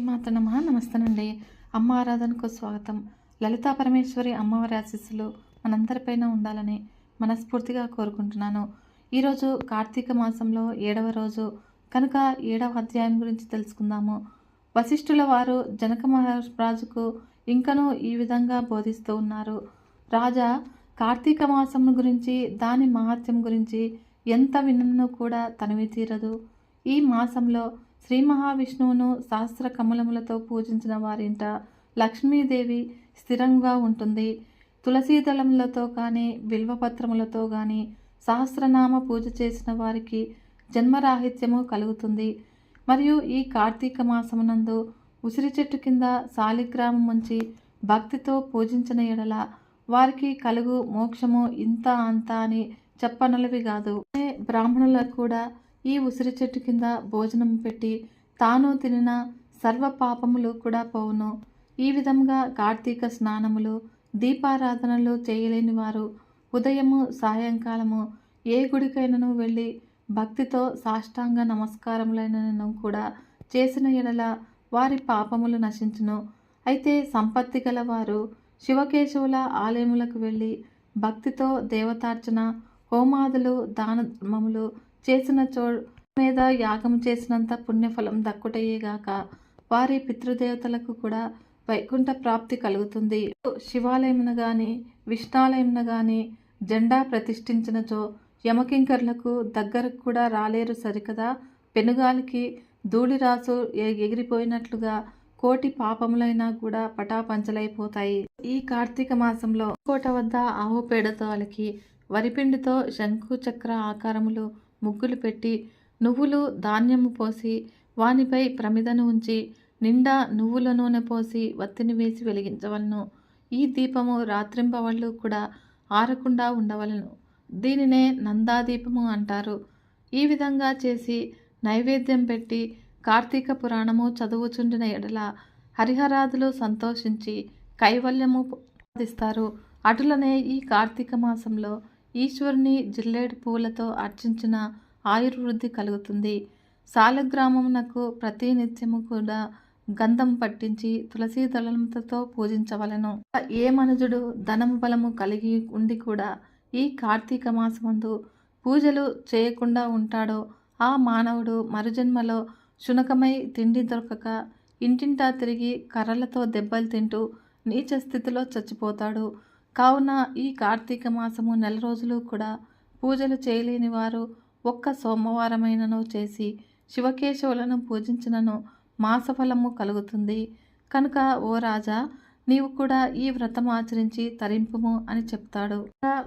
మాత నమః. నమస్తేనండి. అమ్మ ఆరాధనకు స్వాగతం. లలితా పరమేశ్వరి అమ్మవారి ఆశీస్సులు మనందరిపైన ఉండాలని మనస్ఫూర్తిగా కోరుకుంటున్నాను. ఈరోజు కార్తీక మాసంలో 7వ రోజు కనుక 7వ అధ్యాయం గురించి తెలుసుకుందాము. వశిష్ఠుల వారు జనక మహారాజుకు ఇంకనూ ఈ విధంగా బోధిస్తూ ఉన్నారు. రాజా, కార్తీక మాసం గురించి, దాని మహత్యం గురించి ఎంత విన్నను కూడా తనివి తీరదు. ఈ మాసంలో శ్రీ మహావిష్ణువును సహస్ర కమలములతో పూజించిన వారింట లక్ష్మీదేవి స్థిరంగా ఉంటుంది. తులసీదళములతో కానీ బిల్వపత్రములతో కానీ సహస్రనామ పూజ చేసిన వారికి జన్మరాహిత్యము కలుగుతుంది. మరియు ఈ కార్తీక మాసమునందు ఉసిరి చెట్టు కింద శాలిగ్రామం ఉంచి భక్తితో పూజించిన ఎడల వారికి కలుగు మోక్షము ఇంత అంత అని చెప్పనలవి కాదు. బ్రాహ్మణులకు కూడా ఈ ఉసిరి చెట్టు కింద భోజనం పెట్టి తాను తినిన సర్వ పాపములు కూడా పోవును. ఈ విధంగా కార్తీక స్నానములు, దీపారాధనలు చేయలేని వారు ఉదయము సాయంకాలము ఏ గుడికైనను వెళ్ళి భక్తితో సాష్టాంగ నమస్కారములైనను కూడా చేసిన ఎడల వారి పాపములు నశించును. అయితే సంపత్తి గలవారు శివకేశవుల ఆలయములకు వెళ్ళి భక్తితో దేవతార్చన, హోమాదులు, దాన ధర్మములు చేసిన మీద యాగం చేసినంత పుణ్యఫలం దక్కుటయేగాక వారి పితృదేవతలకు కూడా వైకుంఠ ప్రాప్తి కలుగుతుంది. శివాలయమున గాని విష్ణాలయమున గాని జెండా ప్రతిష్ఠించినచో యమకింకర్లకు దగ్గరకు కూడా రాలేరు సరికదా. పెనుగాలికి ధూళిరాసు ఎగిరిపోయినట్లుగా కోటి పాపములైనా కూడా పటాపంచలైపోతాయి. ఈ కార్తీక మాసంలో కోట వద్ద ఆవు పేడతో అలికి వరిపిండితో శంకు చక్ర ఆకారములు ముగ్గులు పెట్టి నువ్వులు ధాన్యము పోసి వానిపై ప్రమిదను ఉంచి నిండా నువ్వుల నూనె పోసి వత్తిని వేసి వెలిగించవలను. ఈ దీపము రాత్రింబవళ్ళు కూడా ఆరకుండా ఉండవలను. దీనినే నందాదీపము అంటారు. ఈ విధంగా చేసి నైవేద్యం పెట్టి కార్తీక పురాణము చదువుచుండిన ఎడల హరిహరాదులు సంతోషించి కైవల్యము సాధిస్తారు. అటులనే ఈ కార్తీక మాసంలో ఈశ్వరుని జిల్లేడు పూలతో అర్చించిన ఆయుర్వృద్ధి కలుగుతుంది. శాలగ్రామమునకు ప్రతి నిత్యము కూడా గంధం పట్టించి తులసీ దళములతో పూజించవలను. ఏ మనుజుడు ధనము బలము కలిగి ఉండి కూడా ఈ కార్తీక మాసమందు పూజలు చేయకుండా ఉంటాడో ఆ మానవుడు మరుజన్మలో శునకమై తిండి దొరకక ఇంటింటా తిరిగి కర్రలతో దెబ్బలు తింటూ నీచ స్థితిలో చచ్చిపోతాడు. కావున ఈ కార్తీక మాసము 4 రోజులు కూడా పూజలు చేయలేని వారు ఒక్క సోమవారమైనను చేసి శివకేశవులను పూజించినను మాసఫలము కలుగుతుంది. కనుక ఓ రాజా, నీవు కూడా ఈ వ్రతం ఆచరించి తరింపుము అని చెప్తాడు.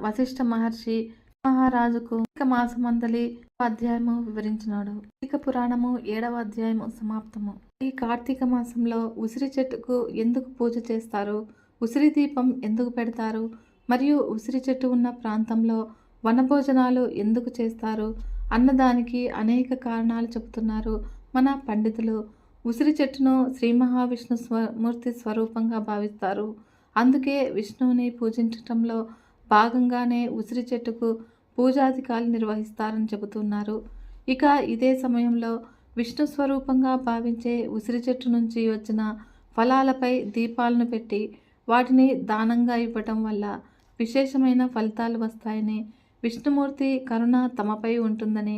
వశిష్ఠ మహర్షి మహారాజుకు మాసమందలి అధ్యాయము వివరించినాడు. కార్తీక పురాణము 7వ అధ్యాయము సమాప్తము. ఈ కార్తీక మాసంలో ఉసిరి చెట్టుకు ఎందుకు పూజ చేస్తారు, ఉసిరి దీపం ఎందుకు పెడతారు, మరియు ఉసిరి చెట్టు ఉన్న ప్రాంతంలో వనభోజనాలు ఎందుకు చేస్తారు అన్నదానికి అనేక కారణాలు చెబుతున్నారు మన పండితులు. ఉసిరి చెట్టును శ్రీ మహావిష్ణు మూర్తి స్వరూపంగా భావిస్తారు. అందుకే విష్ణువుని పూజించటంలో భాగంగానే ఉసిరి చెట్టుకు పూజాధికాలు నిర్వహిస్తారని చెబుతున్నారు. ఇక ఇదే సమయంలో విష్ణు స్వరూపంగా భావించే ఉసిరి చెట్టు నుంచి వచ్చిన ఫలాలపై దీపాలను పెట్టి వాటిని దానంగా ఇవ్వటం వల్ల విశేషమైన ఫలితాలు వస్తాయని, విష్ణుమూర్తి కరుణ తమపై ఉంటుందని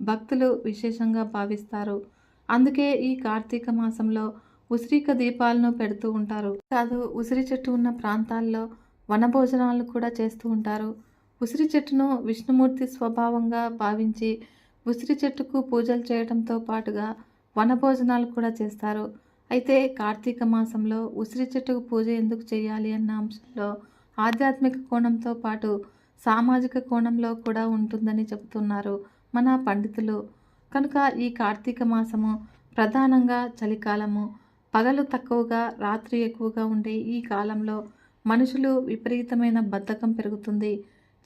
భక్తులు విశేషంగా భావిస్తారు. అందుకే ఈ కార్తీక మాసంలో ఉసిరిక దీపాలను పెడుతూ ఉంటారు. కాదు, ఉసిరి చెట్టు ఉన్న ప్రాంతాల్లో వనభోజనాలు కూడా చేస్తూ ఉంటారు. ఉసిరి చెట్టును విష్ణుమూర్తి స్వభావంగా భావించి ఉసిరి చెట్టుకు పూజలు చేయడంతో పాటుగా వనభోజనాలు కూడా చేస్తారు. అయితే కార్తీక మాసంలో ఉసిరి చెట్టుకు పూజ ఎందుకు చేయాలి అన్న అంశంలో ఆధ్యాత్మిక కోణంతో పాటు సామాజిక కోణంలో కూడా ఉంటుందని చెబుతున్నారు మన పండితులు. కనుక ఈ కార్తీక మాసము ప్రధానంగా చలికాలము. పగలు తక్కువగా రాత్రి ఎక్కువగా ఉండే ఈ కాలంలో మనుషులు విపరీతమైన బద్ధకం పెరుగుతుంది.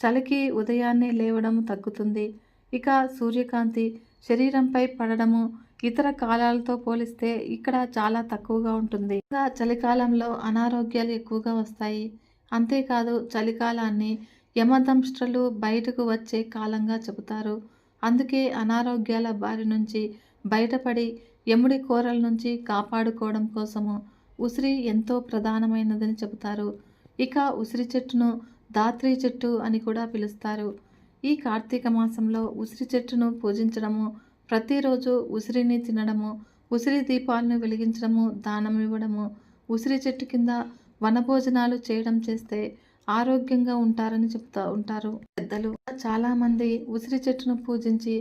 చలికి ఉదయాన్నే లేవడం తగ్గుతుంది. ఇక సూర్యకాంతి శరీరంపై పడడము ఇతర కాలాలతో పోలిస్తే ఇక్కడ చాలా తక్కువగా ఉంటుంది. ఇంకా చలికాలంలో అనారోగ్యాలు ఎక్కువగా వస్తాయి. అంతేకాదు, చలికాలాన్ని యమదంష్ట్రలు బయటకు వచ్చే కాలంగా చెబుతారు. అందుకే అనారోగ్యాల బారి నుంచి బయటపడి యముడి కోరల నుంచి కాపాడుకోవడం కోసము ఉసిరి ఎంతో ప్రధానమైనదని చెబుతారు. ఇక ఉసిరి చెట్టును దాత్రి చెట్టు అని కూడా పిలుస్తారు. ఈ కార్తీక మాసంలో ఉసిరి చెట్టును పూజించడము, ప్రతిరోజు ఉసిరిని తినడము, ఉసిరి దీపాలను వెలిగించడము, దానం ఇవ్వడము, ఉసిరి చెట్టు కింద వనభోజనాలు చేయడం చేస్తే ఆరోగ్యంగా ఉంటారని చెప్తా ఉంటారు పెద్దలు. చాలామంది ఉసిరి చెట్టును పూజించి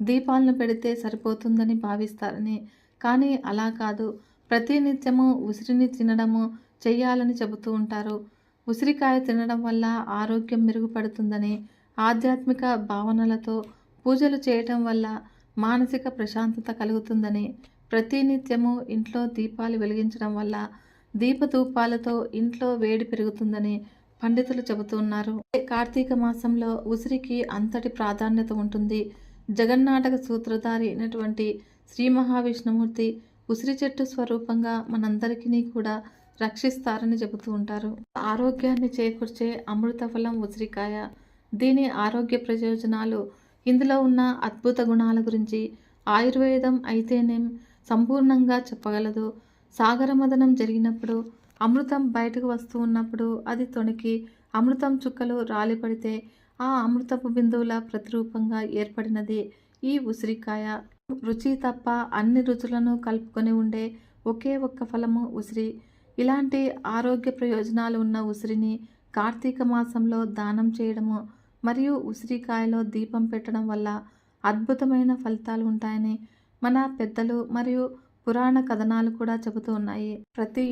దీపాలను పెడితే సరిపోతుందని భావిస్తారని, కానీ అలా కాదు. ప్రతినిత్యము ఉసిరిని తినడము చెయ్యాలని చెబుతూ ఉంటారు. ఉసిరికాయ తినడం వల్ల ఆరోగ్యం మెరుగుపడుతుందని, ఆధ్యాత్మిక భావనలతో పూజలు చేయటం వల్ల మానసిక ప్రశాంతత కలుగుతుందని, ప్రతినిత్యము ఇంట్లో దీపాలు వెలిగించడం వల్ల దీపధూపాలతో ఇంట్లో వేడి పెరుగుతుందని పండితులు చెబుతున్నారు. కార్తీక మాసంలో ఉసిరికి అంతటి ప్రాధాన్యత ఉంటుంది. జగన్నాటక సూత్రధారి అయినటువంటి శ్రీ మహావిష్ణుమూర్తి ఉసిరి చెట్టు స్వరూపంగా మనందరికీ కూడా రక్షిస్తారని చెబుతూ ఉంటారు. ఆరోగ్యాన్ని చేకూర్చే అమృత ఫలం ఉసిరికాయ. దీని ఆరోగ్య ప్రయోజనాలు, ఇందులో ఉన్న అద్భుత గుణాల గురించి ఆయుర్వేదం అయితేనేం సంపూర్ణంగా చెప్పగలదు. సాగరమదనం జరిగినప్పుడు అమృతం బయటకు వస్తూ ఉన్నప్పుడు అది తొణికి అమృతం చుక్కలు రాలిపడితే ఆ అమృతపు బిందువుల ప్రతిరూపంగా ఏర్పడినది ఈ ఉసిరికాయ. రుచి తప్ప అన్ని రుచులను కలుపుకొని ఉండే ఒకే ఒక్క ఫలము ఉసిరి. ఇలాంటి ఆరోగ్య ప్రయోజనాలు ఉన్న ఉసిరిని కార్తీక మాసంలో దానం చేయడము మరియు ఉసిరికాయలో దీపం పెట్టడం వల్ల అద్భుతమైన ఫలితాలు ఉంటాయని మన పెద్దలు మరియు పురాణ కథనాలు కూడా చెబుతూ ఉన్నాయి. ప్రతి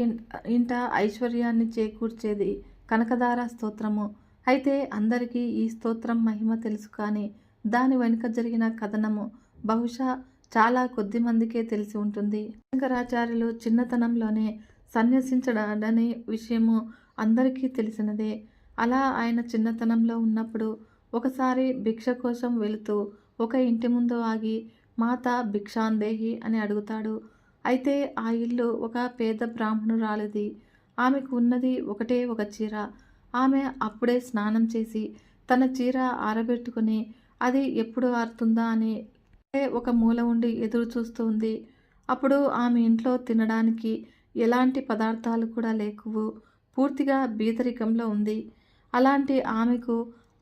ఇంట ఐశ్వర్యాన్ని చేకూర్చేది కనకదార స్తోత్రము. అయితే అందరికీ ఈ స్తోత్రం మహిమ తెలుసు, కానీ దాని వెనుక జరిగిన కథనము బహుశా చాలా కొద్ది మందికే తెలిసి ఉంటుంది. శంకరాచార్యులు చిన్నతనంలోనే సన్యసించడనే విషయము అందరికీ తెలిసినదే. అలా ఆయన చిన్నతనంలో ఉన్నప్పుడు ఒకసారి భిక్ష కోసం వెళుతూ ఒక ఇంటి ముందు ఆగి మాత భిక్షాందేహి అని అడుగుతాడు. అయితే ఆ ఇల్లు ఒక పేద బ్రాహ్మణురాలిది. ఆమెకు ఉన్నది ఒకటే ఒక చీర. ఆమె అప్పుడే స్నానం చేసి తన చీర ఆరబెట్టుకుని అది ఎప్పుడు ఆరుతుందా అని ఒక మూల ఉండి ఎదురు చూస్తుంది. అప్పుడు ఆమె ఇంట్లో తినడానికి ఎలాంటి పదార్థాలు కూడా లేకువు. పూర్తిగా బీదరికంలో ఉంది. అలాంటి ఆమెకు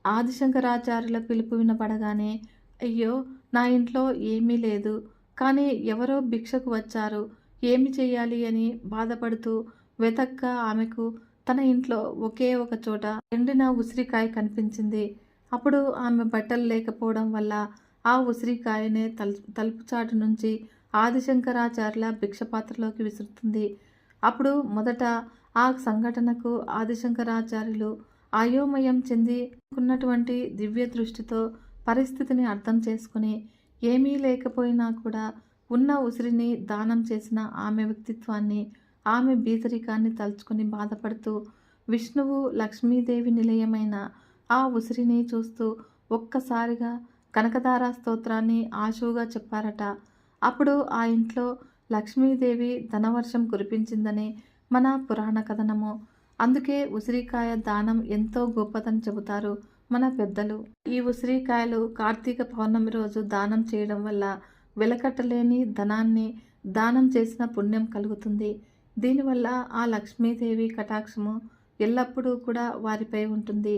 ఆదిశంకరాచార్యుల పిలుపు వినపడగానే, అయ్యో, నా ఇంట్లో ఏమీ లేదు, కానీ ఎవరో భిక్షకు వచ్చారు, ఏమి చెయ్యాలి అని బాధపడుతూ వెతగ్గా ఆమెకు తన ఇంట్లో ఒకే ఒక చోట ఎండిన ఉసిరికాయ కనిపించింది. అప్పుడు ఆమె బట్టలు లేకపోవడం వల్ల ఆ ఉసిరికాయనే తలుపు చాటు నుంచి ఆదిశంకరాచార్యుల భిక్షపాత్రలోకి విసురుతుంది. అప్పుడు మొదట ఆ సంఘటనకు ఆదిశంకరాచార్యులు అయోమయం చెంది ఉన్నటువంటి దివ్య దృష్టితో పరిస్థితిని అర్థం చేసుకుని, ఏమీ లేకపోయినా కూడా ఉన్న ఉసిరిని దానం చేసిన ఆమె వ్యక్తిత్వాన్ని, ఆమె బీదరికాన్ని తలుచుకుని బాధపడుతూ విష్ణువు లక్ష్మీదేవి నిలయమైన ఆ ఉసిరిని చూస్తూ ఒక్కసారిగా కనకదార స్తోత్రాన్ని ఆశువుగా చెప్పారట. అప్పుడు ఆ ఇంట్లో లక్ష్మీదేవి ధనవర్షం కురిపించిందని మన పురాణ కథనము. అందుకే ఉసిరికాయ దానం ఎంతో గొప్పదని చెబుతారు మన పెద్దలు. ఈ ఉసిరికాయలు కార్తీక పౌర్ణమి రోజు దానం చేయడం వల్ల వెలకట్టలేని ధనాన్ని దానం చేసిన పుణ్యం కలుగుతుంది. దీనివల్ల ఆ లక్ష్మీదేవి కటాక్షము ఎల్లప్పుడూ కూడా వారిపై ఉంటుంది.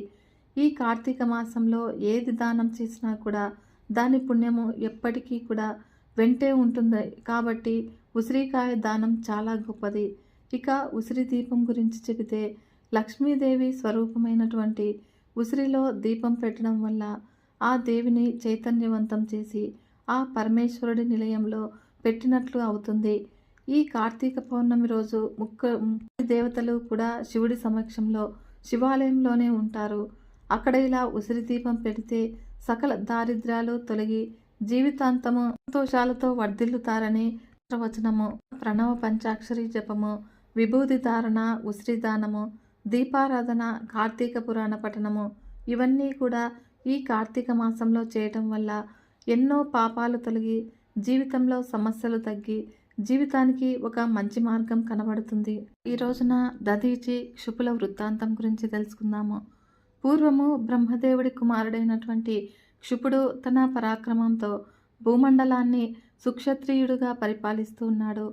ఈ కార్తీక మాసంలో ఏది దానం చేసినా కూడా దాని పుణ్యము ఎప్పటికీ కూడా వెంటే ఉంటుంది. కాబట్టి ఉసిరికాయ దానం చాలా గొప్పది. ఇక ఉసిరి దీపం గురించి చెబితే, లక్ష్మీదేవి స్వరూపమైనటువంటి ఉసిరిలో దీపం పెట్టడం వల్ల ఆ దేవిని చైతన్యవంతం చేసి ఆ పరమేశ్వరుడి నిలయంలో పెట్టినట్లు అవుతుంది. ఈ కార్తీక పౌర్ణమి రోజు ముక్కోటి దేవతలు కూడా శివుడి సమక్షంలో శివాలయంలోనే ఉంటారు. అక్కడ ఇలా ఉసిరి దీపం పెడితే సకల దారిద్ర్యాలు తొలగి జీవితాంతము సంతోషాలతో వర్ధిల్లుతారని వచనము. ప్రణవ పంచాక్షరి జపము, విభూతి ధారణ, ఉసిరి దానము, దీపారాధన, కార్తీక పురాణ పఠనము ఇవన్నీ కూడా ఈ కార్తీక మాసంలో చేయటం వల్ల ఎన్నో పాపాలు తొలగి జీవితంలో సమస్యలు తగ్గి జీవితానికి ఒక మంచి మార్గం కనబడుతుంది. ఈ రోజున దధీచి క్షుపుల వృత్తాంతం గురించి తెలుసుకుందాము. పూర్వము బ్రహ్మదేవుడి కుమారుడైనటువంటి క్షుపుడు తన పరాక్రమంతో భూమండలాన్ని సుక్షత్రియుడుగా పరిపాలిస్తూ ఉన్నాడు.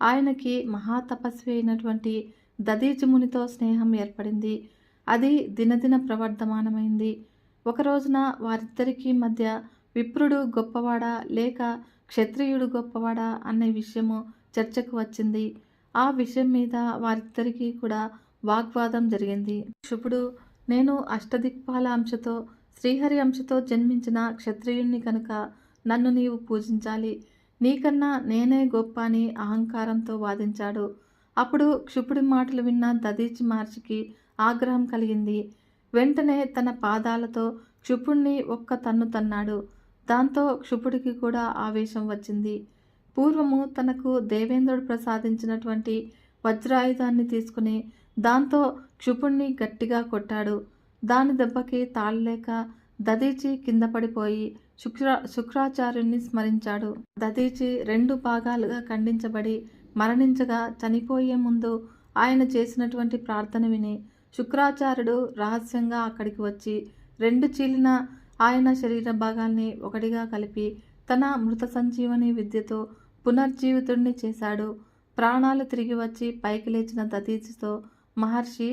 ఆయనకి మహాతపస్వి అయినటువంటి దధీచి మునితో స్నేహం ఏర్పడింది. అది దినదిన ప్రవర్ధమానమైంది. ఒక రోజున వారిద్దరికీ మధ్య విప్రుడు గొప్పవాడా లేక క్షత్రియుడు గొప్పవాడా అనే విషయము చర్చకు వచ్చింది. ఆ విషయం మీద వారిద్దరికీ కూడా వాగ్వాదం జరిగింది. శుభుడు, నేను అష్టదిక్పాల అంశతో శ్రీహరి అంశతో జన్మించిన క్షత్రియుణ్ణి కనుక నన్ను నీవు పూజించాలి. నీకన్నా నేనే గొప్ప అని అహంకారంతో వాదించాడు. అప్పుడు క్షుపుడి మాటలు విన్న దధీచి మహర్షికి ఆగ్రహం కలిగింది. వెంటనే తన పాదాలతో క్షుపుణ్ణి ఒక్క తన్ను తన్నాడు. దాంతో క్షుపుడికి కూడా ఆవేశం వచ్చింది. పూర్వము తనకు దేవేంద్రుడు ప్రసాదించినటువంటి వజ్రాయుధాన్ని తీసుకుని దాంతో క్షుపుణ్ణి గట్టిగా కొట్టాడు. దాని దెబ్బకి తాళలేక దధీచి కింద పడిపోయి శుక్రాచార్యుణ్ణి స్మరించాడు. దధీచి 2 భాగాలుగా ఖండించబడి మరణించగా చనిపోయే ముందు ఆయన చేసినటువంటి ప్రార్థన విని శుక్రాచార్యుడు రహస్యంగా అక్కడికి వచ్చి 2 చీలిన ఆయన శరీర భాగాల్ని ఒకటిగా కలిపి తన మృత సంజీవని విద్యతో పునర్జీవితుడిని చేశాడు. ప్రాణాలు తిరిగి వచ్చి పైకి లేచిన దధీచితో మహర్షి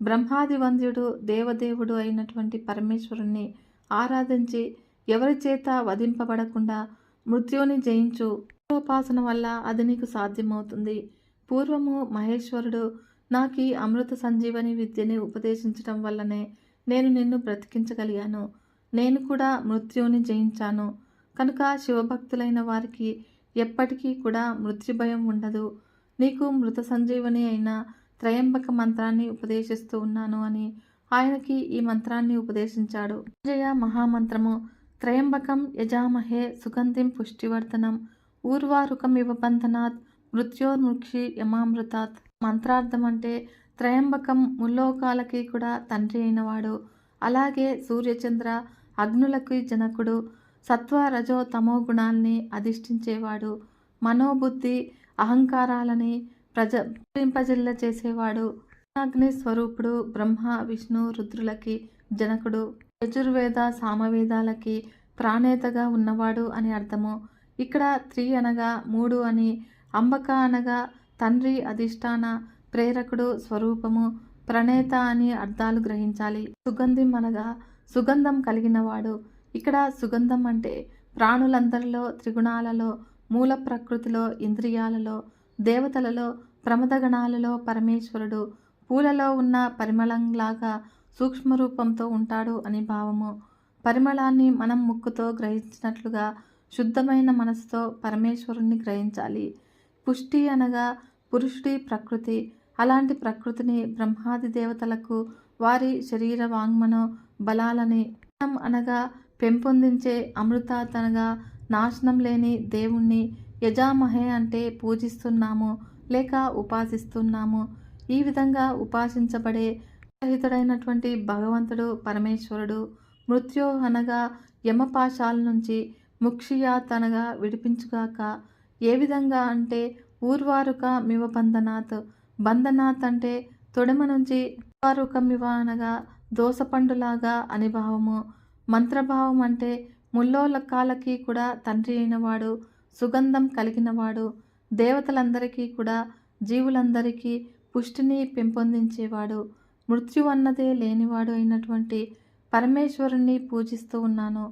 బ్రహ్మాది వంద్యుడు దేవదేవుడు అయినటువంటి పరమేశ్వరుణ్ణి ఆరాధించి ఎవరి చేత వధింపబడకుండా మృత్యువుని జయించు. ఉపాసన వల్ల అది నీకు సాధ్యమవుతుంది. పూర్వము మహేశ్వరుడు నాకీ అమృత సంజీవని విద్యని ఉపదేశించడం వల్లనే నేను నిన్ను బ్రతికించగలిగాను. నేను కూడా మృత్యువుని జయించాను. కనుక శివభక్తులైన వారికి ఎప్పటికీ కూడా మృత్యుభయం ఉండదు. నీకు మృత సంజీవని అయిన త్రయంబక మంత్రాన్ని ఉపదేశిస్తూ ఉన్నాను అని ఆయనకి ఈ మంత్రాన్ని ఉపదేశించాడు. జయ మహామంత్రము త్రయంబకం యజామహే సుగంధిం పుష్టివర్ధనం ఊర్వారుకమివ బంధనాత్ మృత్యోర్ముక్షి యమామృతాత్. మంత్రార్థం అంటే త్రయంబకం ముల్లోకాలకి కూడా తండ్రి అయినవాడు, అలాగే సూర్యచంద్ర అగ్నులకి జనకుడు, సత్వ రజో తమో గుణాల్ని అధిష్ఠించేవాడు, మనోబుద్ధి అహంకారాలని ప్రజంపజిల్ల చేసేవాడు, అగ్ని స్వరూపుడు, బ్రహ్మ విష్ణు రుద్రులకి జనకుడు, యజుర్వేద సామవేదాలకి ప్రాణేతగా ఉన్నవాడు అని అర్థము. ఇక్కడ త్రి అనగా 3 అని, అంబక అనగా తండ్రి అధిష్టాన ప్రేరకుడు స్వరూపము, ప్రణేత అని అర్థాలు గ్రహించాలి. సుగంధం అనగా సుగంధం కలిగినవాడు. ఇక్కడ సుగంధం అంటే ప్రాణులందరిలో, త్రిగుణాలలో, మూల ప్రకృతిలో, ఇంద్రియాలలో, దేవతలలో, ప్రమదగణాలలో పరమేశ్వరుడు పూలలో ఉన్న పరిమళంలాగా సూక్ష్మరూపంతో ఉంటాడు అని భావము. పరిమళాన్ని మనం ముక్కుతో గ్రహించినట్లుగా శుద్ధమైన మనసుతో పరమేశ్వరుణ్ణి గ్రహించాలి. పుష్టి అనగా పురుషుడి ప్రకృతి. అలాంటి ప్రకృతిని బ్రహ్మాది దేవతలకు వారి శరీర వాంగ్మనో బలాలని, అనగా పెంపొందించే అమృతాత్ అనగా నాశనం లేని దేవుణ్ణి, యజామహే అంటే పూజిస్తున్నాము లేక ఉపాసిస్తున్నాము. ఈ విధంగా ఉపాసించబడే రహితుడైనటువంటి భగవంతుడు పరమేశ్వరుడు. మృత్యు అనగా యమపాశాల నుంచి, ముక్షియాత్ అనగా విడిపించుగాక. ఏ విధంగా అంటే ఊర్వారుక మివ బంధనాత్. బంధనాత్ అంటే తొడమ నుంచి, ఊర్వారుకమివ అనగా దోసపండులాగా అని భావము. మంత్రభావం అంటే ముల్లోకాలకి కూడా తండ్రి అయినవాడు, సుగంధం కలిగినవాడు, దేవతలందరికీ కూడా జీవులందరికీ పుష్టిని పెంపొందించేవాడు, మృత్యు అన్నదే లేనివాడు అయినటువంటి పరమేశ్వరుణ్ణి పూజిస్తూ ఉన్నాను.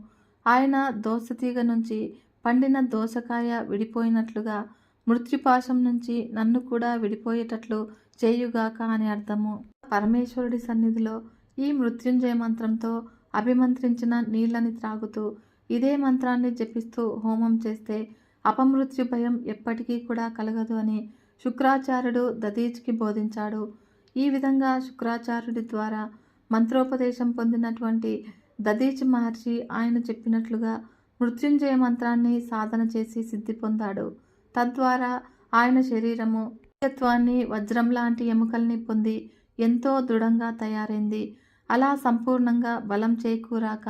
ఆయన దోసతీగ నుంచి పండిన దోసకాయ విడిపోయినట్లుగా మృత్యుపాశం నుంచి నన్ను కూడా విడిపోయేటట్లు చేయుగాక అని అర్థము. పరమేశ్వరుడి సన్నిధిలో ఈ మృత్యుంజయ మంత్రంతో అభిమంత్రించిన నీళ్ళని త్రాగుతూ ఇదే మంత్రాన్ని జపిస్తూ హోమం చేస్తే అపమృత్యు భయం ఎప్పటికీ కూడా కలగదు అని శుక్రాచార్యుడు దధీచికి బోధించాడు. ఈ విధంగా శుక్రాచార్యుడి ద్వారా మంత్రోపదేశం పొందినటువంటి దధీచి మహర్షి ఆయన చెప్పినట్లుగా మృత్యుంజయ మంత్రాన్ని సాధన చేసి సిద్ధి పొందాడు. తద్వారా ఆయన శరీరము త్వాన్ని వజ్రం లాంటి ఎముకల్ని పొంది ఎంతో దృఢంగా తయారైంది. అలా సంపూర్ణంగా బలం చేకూరాక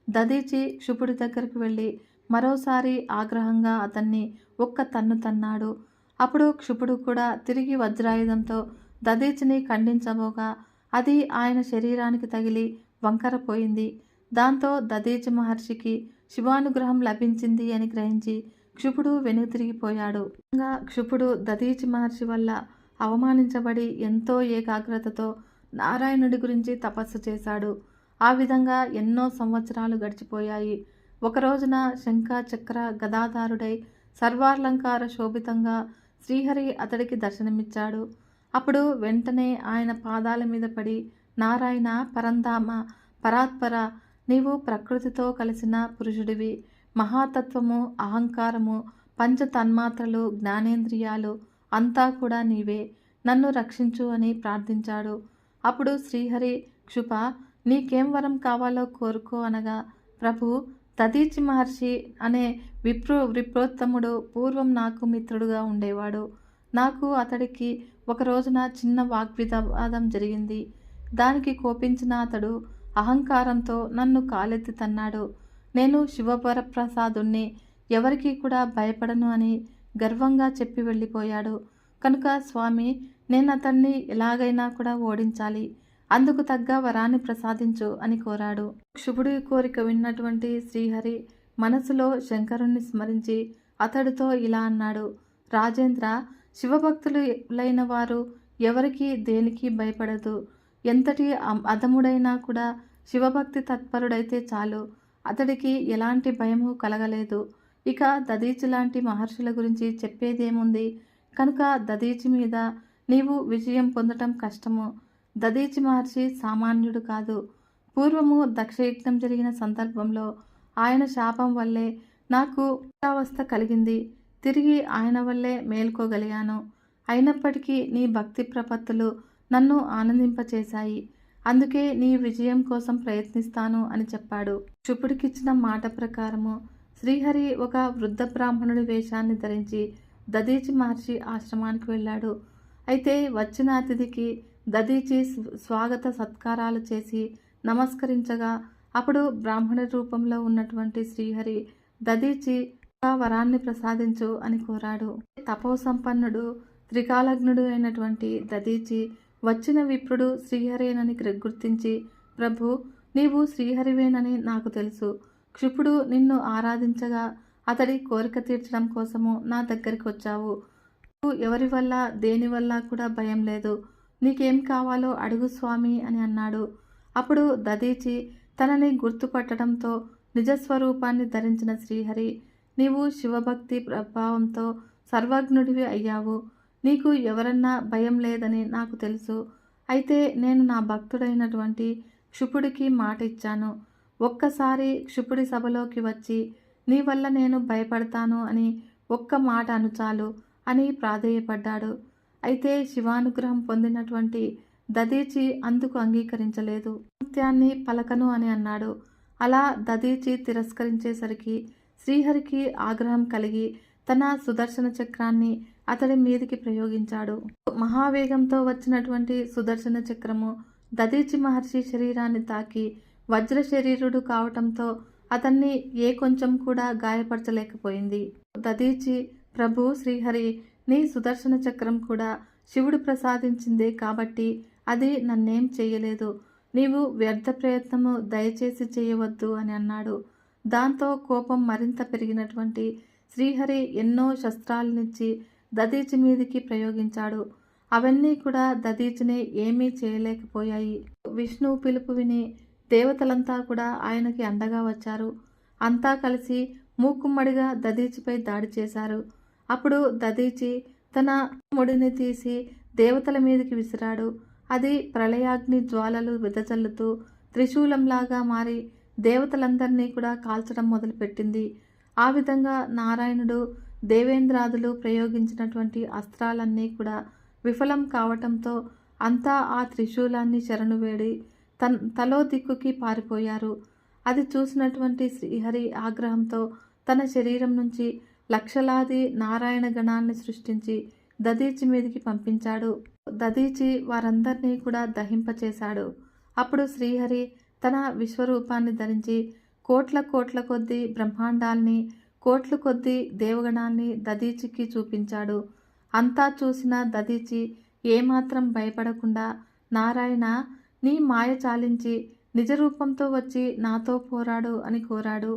దధీచి క్షుపుడి దగ్గరికి వెళ్ళి మరోసారి ఆగ్రహంగా అతన్ని ఒక్క తన్ను తన్నాడు. అప్పుడు క్షుపుడు కూడా తిరిగి వజ్రాయుధంతో దధీచిని ఖండించబోగా అది ఆయన శరీరానికి తగిలి వంకరపోయింది. దాంతో దధీచి మహర్షికి శివానుగ్రహం లభించింది అని గ్రహించి క్షుపుడు వెనుతిరిగిపోయాడు. క్షుపుడు దధీచి మహర్షి వల్ల అవమానించబడి ఎంతో ఏకాగ్రతతో నారాయణుడి గురించి తపస్సు చేశాడు. ఆ విధంగా ఎన్నో సంవత్సరాలు గడిచిపోయాయి. ఒక రోజున శంఖ చక్ర గదాధారుడై సర్వాలంకార శోభితంగా శ్రీహరి అతడికి దర్శనమిచ్చాడు. అప్పుడు వెంటనే ఆయన పాదాల మీద పడి, నారాయణ, పరంధామ, పరాత్పర, నీవు ప్రకృతితో కలిసిన పురుషుడివి. మహాతత్వము, అహంకారము, పంచ తన్మాత్రలు, జ్ఞానేంద్రియాలు అంతా కూడా నీవే. నన్ను రక్షించు అని ప్రార్థించాడు. అప్పుడు శ్రీహరి, క్షుప, నీకేం వరం కావాలో కోరుకో అనగా, ప్రభు, దధీచి మహర్షి అనే విప్రోత్తముడు పూర్వం నాకు మిత్రుడుగా ఉండేవాడు. నాకు అతడికి ఒక రోజున చిన్న వాగ్వివాదం జరిగింది. దానికి కోపించిన అతడు అహంకారంతో నన్ను కాలెత్తి తన్నాడు. నేను శివవరప్రసాదుణ్ణి, ఎవరికీ కూడా భయపడను అని గర్వంగా చెప్పి వెళ్ళిపోయాడు. కనుక స్వామి, నేను అతన్ని ఎలాగైనా కూడా ఓడించాలి. అందుకు తగ్గ వరాన్ని ప్రసాదించు అని కోరాడు. క్షుపుడి కోరిక విన్నటువంటి శ్రీహరి మనసులో శంకరుణ్ణి స్మరించి అతడితో ఇలా అన్నాడు, రాజేంద్ర, శివభక్తులైన వారు ఎవరికి దేనికి భయపడదు. ఎంతటి అధముడైనా కూడా శివభక్తి తత్పరుడైతే చాలు, అతడికి ఎలాంటి భయము కలగలేదు. ఇక దధీచి లాంటి మహర్షుల గురించి చెప్పేదేముంది. కనుక దధీచి మీద నీవు విజయం పొందటం కష్టము. దధీచి మహర్షి సామాన్యుడు కాదు. పూర్వము దక్షయజ్ఞం జరిగిన సందర్భంలో ఆయన శాపం వల్లే నాకు అవస్థ కలిగింది. తిరిగి ఆయన వల్లే మేల్కోగలిగాను. అయినప్పటికీ నీ భక్తి ప్రపత్తులు నన్ను ఆనందింపచేశాయి. అందుకే నీ విజయం కోసం ప్రయత్నిస్తాను అని చెప్పాడు. క్షుపుడికిచ్చిన మాట ప్రకారము శ్రీహరి ఒక వృద్ధ బ్రాహ్మణుడి వేషాన్ని ధరించి దధీచి మహర్షి ఆశ్రమానికి వెళ్ళాడు. అయితే వచ్చిన అతిథికి దధీచి స్వాగత సత్కారాలు చేసి నమస్కరించగా అప్పుడు బ్రాహ్మణ రూపంలో ఉన్నటువంటి శ్రీహరి దధీచి వరాన్ని ప్రసాదించు అని కోరాడు. తపోసంపన్నుడు, త్రికాలజ్ఞుడు అయినటువంటి దధీచి వచ్చిన విప్రుడు శ్రీహరేనని గుర్తించి, ప్రభు, నీవు శ్రీహరివేనని నాకు తెలుసు. క్షుపుడు నిన్ను ఆరాధించగా అతడి కోరిక తీర్చడం కోసము నా దగ్గరికి వచ్చావు. ఎవరి వల్ల దేనివల్ల కూడా భయం లేదు. నీకేం కావాలో అడుగు స్వామి అని అన్నాడు. అప్పుడు దధీచి తనని గుర్తుపట్టడంతో నిజస్వరూపాన్ని ధరించిన శ్రీహరి, నీవు శివభక్తి ప్రభావంతో సర్వజ్ఞుడివి అయ్యావు. నీకు ఎవరన్నా భయం లేదని నాకు తెలుసు. అయితే నేను నా భక్తుడైనటువంటి క్షుపుడికి మాట ఇచ్చాను. ఒక్కసారి క్షుపుడి సభలోకి వచ్చి నీ వల్ల నేను భయపడతాను అని ఒక్క మాట అనుచాలు అని ప్రాధేయపడ్డాడు. అయితే శివానుగ్రహం పొందినటువంటి దధీచి అందుకు అంగీకరించలేదు. నృత్యాన్ని పలకను అని అన్నాడు. అలా దధీచి తిరస్కరించేసరికి శ్రీహరికి ఆగ్రహం కలిగి తన సుదర్శన చక్రాన్ని అతడి మీదికి ప్రయోగించాడు. మహావేగంతో వచ్చినటువంటి సుదర్శన చక్రము దధీచి మహర్షి శరీరాన్ని తాకి వజ్ర శరీరుడు కావటంతో అతన్ని ఏ కొంచెం కూడా గాయపరచలేకపోయింది. దధీచి, ప్రభు శ్రీహరి, నీ సుదర్శన చక్రం కూడా శివుడు ప్రసాదించిందే కాబట్టి అది నన్నేం చేయలేదు. నీవు వ్యర్థ ప్రయత్నము దయచేసి చేయవద్దు అని అన్నాడు. దాంతో కోపం మరింత పెరిగినటువంటి శ్రీహరి ఎన్నో శస్త్రాలనిచ్చి దధీచి మీదికి ప్రయోగించాడు. అవన్నీ కూడా దధీచిని ఏమీ చేయలేకపోయాయి. విష్ణువు పిలుపు విని దేవతలంతా కూడా ఆయనకి అండగా వచ్చారు. అంతా కలిసి మూకుమ్మడిగా దధీచిపై దాడి చేశారు. అప్పుడు దధీచి తన ముడిని తీసి దేవతల మీదకి విసిరాడు. అది ప్రళయాగ్ని జ్వాలలు వెదజల్లుతూ త్రిశూలంలాగా మారి దేవతలందరినీ కూడా కాల్చడం మొదలుపెట్టింది. ఆ విధంగా నారాయణుడు, దేవేంద్రాదులు ప్రయోగించినటువంటి అస్త్రాలన్నీ కూడా విఫలం కావటంతో అంతా ఆ త్రిశూలాన్ని శరణు వేడి తలో దిక్కుకి పారిపోయారు. అది చూసినటువంటి శ్రీహరి ఆగ్రహంతో తన శరీరం నుంచి లక్షలాది నారాయణ గణాన్ని సృష్టించి దధీచి మీదికి పంపించాడు. దధీచి వారందరినీ కూడా దహింపచేశాడు. అప్పుడు శ్రీహరి తన విశ్వరూపాన్ని ధరించి కోట్ల కోట్ల కొద్దీ బ్రహ్మాండాల్ని, కోట్ల కొద్దీ దేవగణాల్ని దధీచికి చూపించాడు. అంతా చూసిన దధీచి ఏమాత్రం భయపడకుండా, నారాయణ, నీ మాయ చాలించి నిజరూపంతో వచ్చి నాతో పోరాడు అని కోరాడు.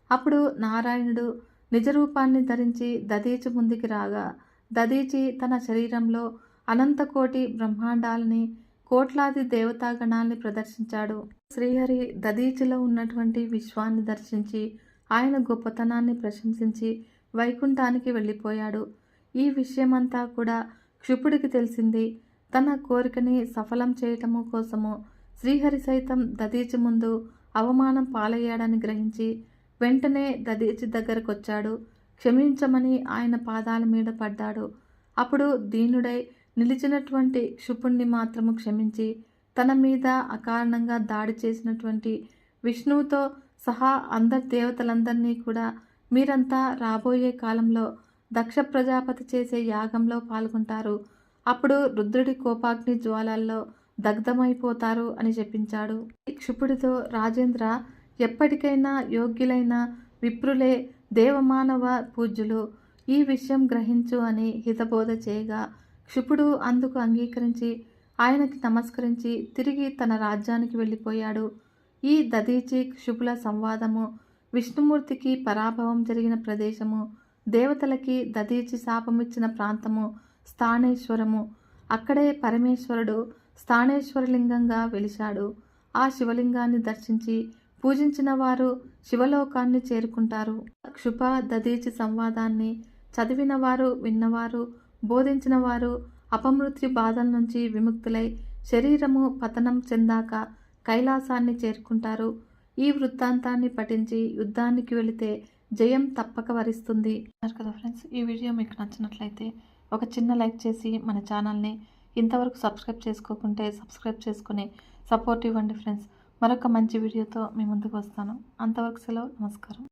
అప్పుడు నారాయణుడు, నిజరూపాన్ని ధరించి దధీచి ముందుకి రాగా దధీచి తన శరీరంలో అనంతకోటి బ్రహ్మాండాలని కోట్లాది దేవతాగణాల్ని ప్రదర్శించాడు. శ్రీహరి దధీచిలో ఉన్నటువంటి విశ్వాన్ని దర్శించి ఆయన గొప్పతనాన్ని ప్రశంసించి వైకుంఠానికి వెళ్ళిపోయాడు. ఈ విషయమంతా కూడా క్షుపుడికి తెలిసింది. తన కోరికని సఫలం చేయటము కోసము శ్రీహరి సైతం దధీచి ముందు అవమానం పాలయ్యాడని గ్రహించి వెంటనే దధీచి దగ్గరకొచ్చాడు. క్షమించమని ఆయన పాదాల మీద పడ్డాడు. అప్పుడు దీనుడై నిలిచినటువంటి క్షుపుణ్ణి మాత్రము క్షమించి తన మీద అకారణంగా దాడి చేసినటువంటి విష్ణువుతో సహా అందరి దేవతలందరినీ కూడా మీరంతా రాబోయే కాలంలో దక్ష ప్రజాపతి చేసే యాగంలో పాల్గొంటారు. అప్పుడు రుద్రుడి కోపాగ్ని జ్వాలల్లో దగ్ధమైపోతారు అని చెప్పించాడు. క్షుపుడితో రాజేంద్ర, ఎప్పటికైనా యోగ్యులైన విప్రులే దేవమానవ పూజ్యులు, ఈ విషయం గ్రహించు అని హితబోధ చేయగా క్షుపుడు అందుకు అంగీకరించి ఆయనకి నమస్కరించి తిరిగి తన రాజ్యానికి వెళ్ళిపోయాడు. ఈ దధీచి క్షుపుల సంవాదము, విష్ణుమూర్తికి పరాభవం జరిగిన ప్రదేశము, దేవతలకి దధీచి శాపమిచ్చిన ప్రాంతము స్థానేశ్వరము. అక్కడే పరమేశ్వరుడు స్థానేశ్వరలింగంగా వెలిశాడు. ఆ శివలింగాన్ని దర్శించి పూజించిన వారు శివలోకాన్ని చేరుకుంటారు. క్షుప దధీచి సంవాదాన్ని చదివిన వారు, విన్నవారు, బోధించిన వారు అపమృత్యు బాధల నుంచి విముక్తులై శరీరము పతనం చెందాక కైలాసాన్ని చేరుకుంటారు. ఈ వృత్తాంతాన్ని పఠించి యుద్ధానికి వెళితే జయం తప్పక వరిస్తుంది. కదా ఫ్రెండ్స్, ఈ వీడియో మీకు నచ్చినట్లయితే ఒక చిన్న లైక్ చేసి మన ఛానల్ని ఇంతవరకు సబ్స్క్రైబ్ చేసుకోకుంటే సబ్స్క్రైబ్ చేసుకుని సపోర్ట్ ఇవ్వండి ఫ్రెండ్స్. మరొక మంచి వీడియోతో మీ ముందుకు వస్తాను. అంతవరకు సెలవు. నమస్కారం.